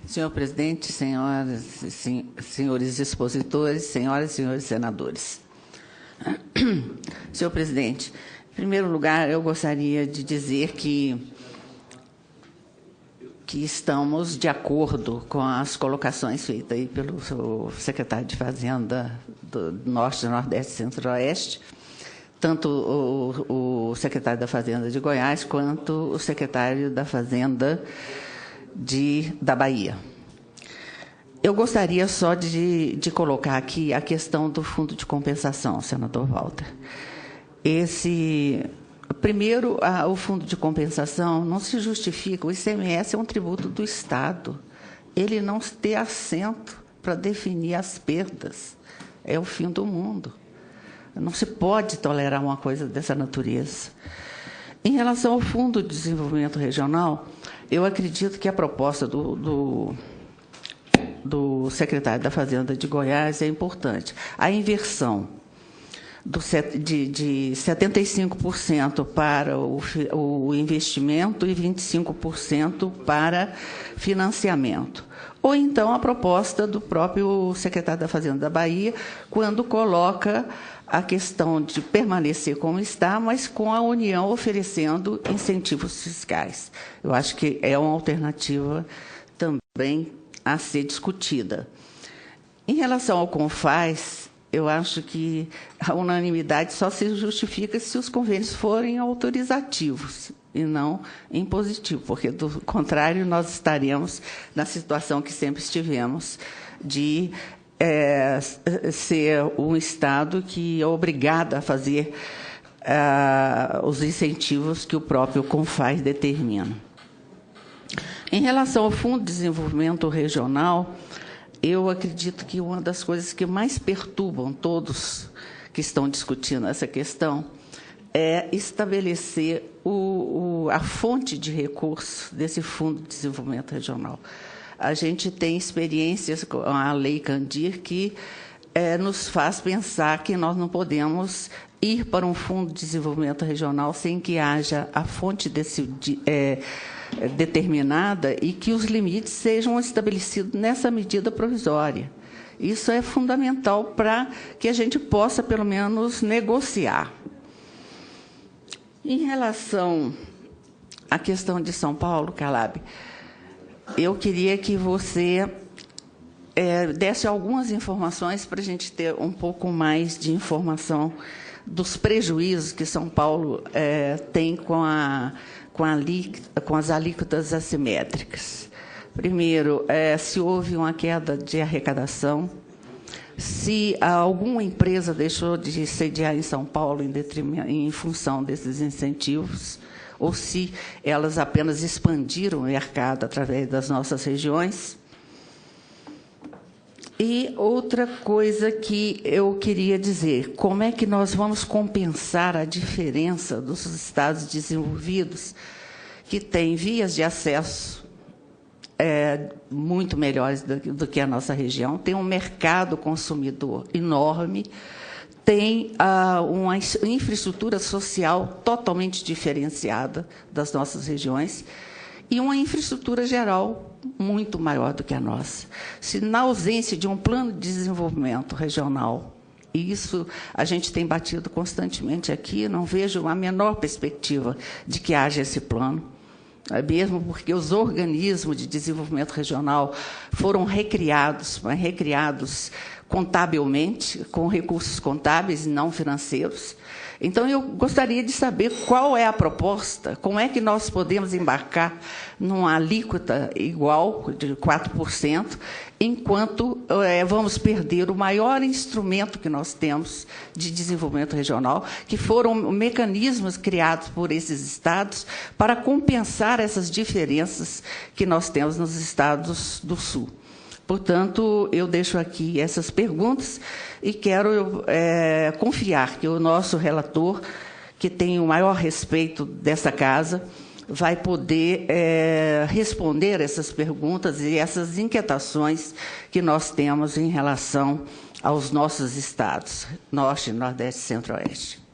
Senhor presidente, senhoras e senhores expositores, senhoras e senhores senadores. Senhor presidente, em primeiro lugar, eu gostaria de dizer que estamos de acordo com as colocações feitas aí pelo secretário de Fazenda do Norte, Nordeste e Centro-Oeste, tanto o secretário da Fazenda de Goiás quanto o secretário da Fazenda da Bahia. Eu gostaria só de colocar aqui a questão do fundo de compensação, senador Walter. Primeiro, o fundo de compensação não se justifica, o ICMS é um tributo do Estado, ele não tem assento para definir as perdas, é o fim do mundo. Não se pode tolerar uma coisa dessa natureza. Em relação ao Fundo de Desenvolvimento Regional, eu acredito que a proposta do secretário da Fazenda de Goiás é importante. A inversão de 75% para o investimento e 25% para financiamento. Ou então a proposta do próprio secretário da Fazenda da Bahia, quando coloca a questão de permanecer como está, mas com a União oferecendo incentivos fiscais. Eu acho que é uma alternativa também a ser discutida. Em relação ao CONFAS, eu acho que a unanimidade só se justifica se os convênios forem autorizativos e não impositivos, porque, do contrário, nós estaremos na situação que sempre estivemos, de ser um Estado que é obrigado a fazer os incentivos que o próprio CONFAS determina. Em relação ao Fundo de Desenvolvimento Regional, eu acredito que uma das coisas que mais perturbam todos que estão discutindo essa questão é estabelecer a fonte de recursos desse Fundo de Desenvolvimento Regional. A gente tem experiências com a Lei Candir que nos faz pensar que nós não podemos ir para um Fundo de Desenvolvimento Regional sem que haja a fonte determinada e que os limites sejam estabelecidos nessa medida provisória. Isso é fundamental para que a gente possa, pelo menos, negociar. Em relação à questão de São Paulo, Calab, eu queria que você desse algumas informações para a gente ter um pouco mais de informação dos prejuízos que São Paulo tem com as alíquotas assimétricas. Primeiro, se houve uma queda de arrecadação, se alguma empresa deixou de sediar em São Paulo em função desses incentivos, ou se elas apenas expandiram o mercado através das nossas regiões. E outra coisa que eu queria dizer, como é que nós vamos compensar a diferença dos estados desenvolvidos, que têm vias de acesso muito melhores do que a nossa região, tem um mercado consumidor enorme, tem uma infraestrutura social totalmente diferenciada das nossas regiões e uma infraestrutura geral muito maior do que a nossa. Se, na ausência de um plano de desenvolvimento regional, e isso a gente tem batido constantemente aqui, não vejo a menor perspectiva de que haja esse plano, mesmo porque os organismos de desenvolvimento regional foram recriados, mas recriados contabilmente, com recursos contábeis e não financeiros. Então, eu gostaria de saber qual é a proposta, como é que nós podemos embarcar numa alíquota igual, de 4%, enquanto vamos perder o maior instrumento que nós temos de desenvolvimento regional, que foram mecanismos criados por esses estados para compensar essas diferenças que nós temos nos estados do Sul. Portanto, eu deixo aqui essas perguntas e quero confiar que o nosso relator, que tem o maior respeito dessa casa, vai poder responder essas perguntas e essas inquietações que nós temos em relação aos nossos estados, Norte, Nordeste e Centro-Oeste.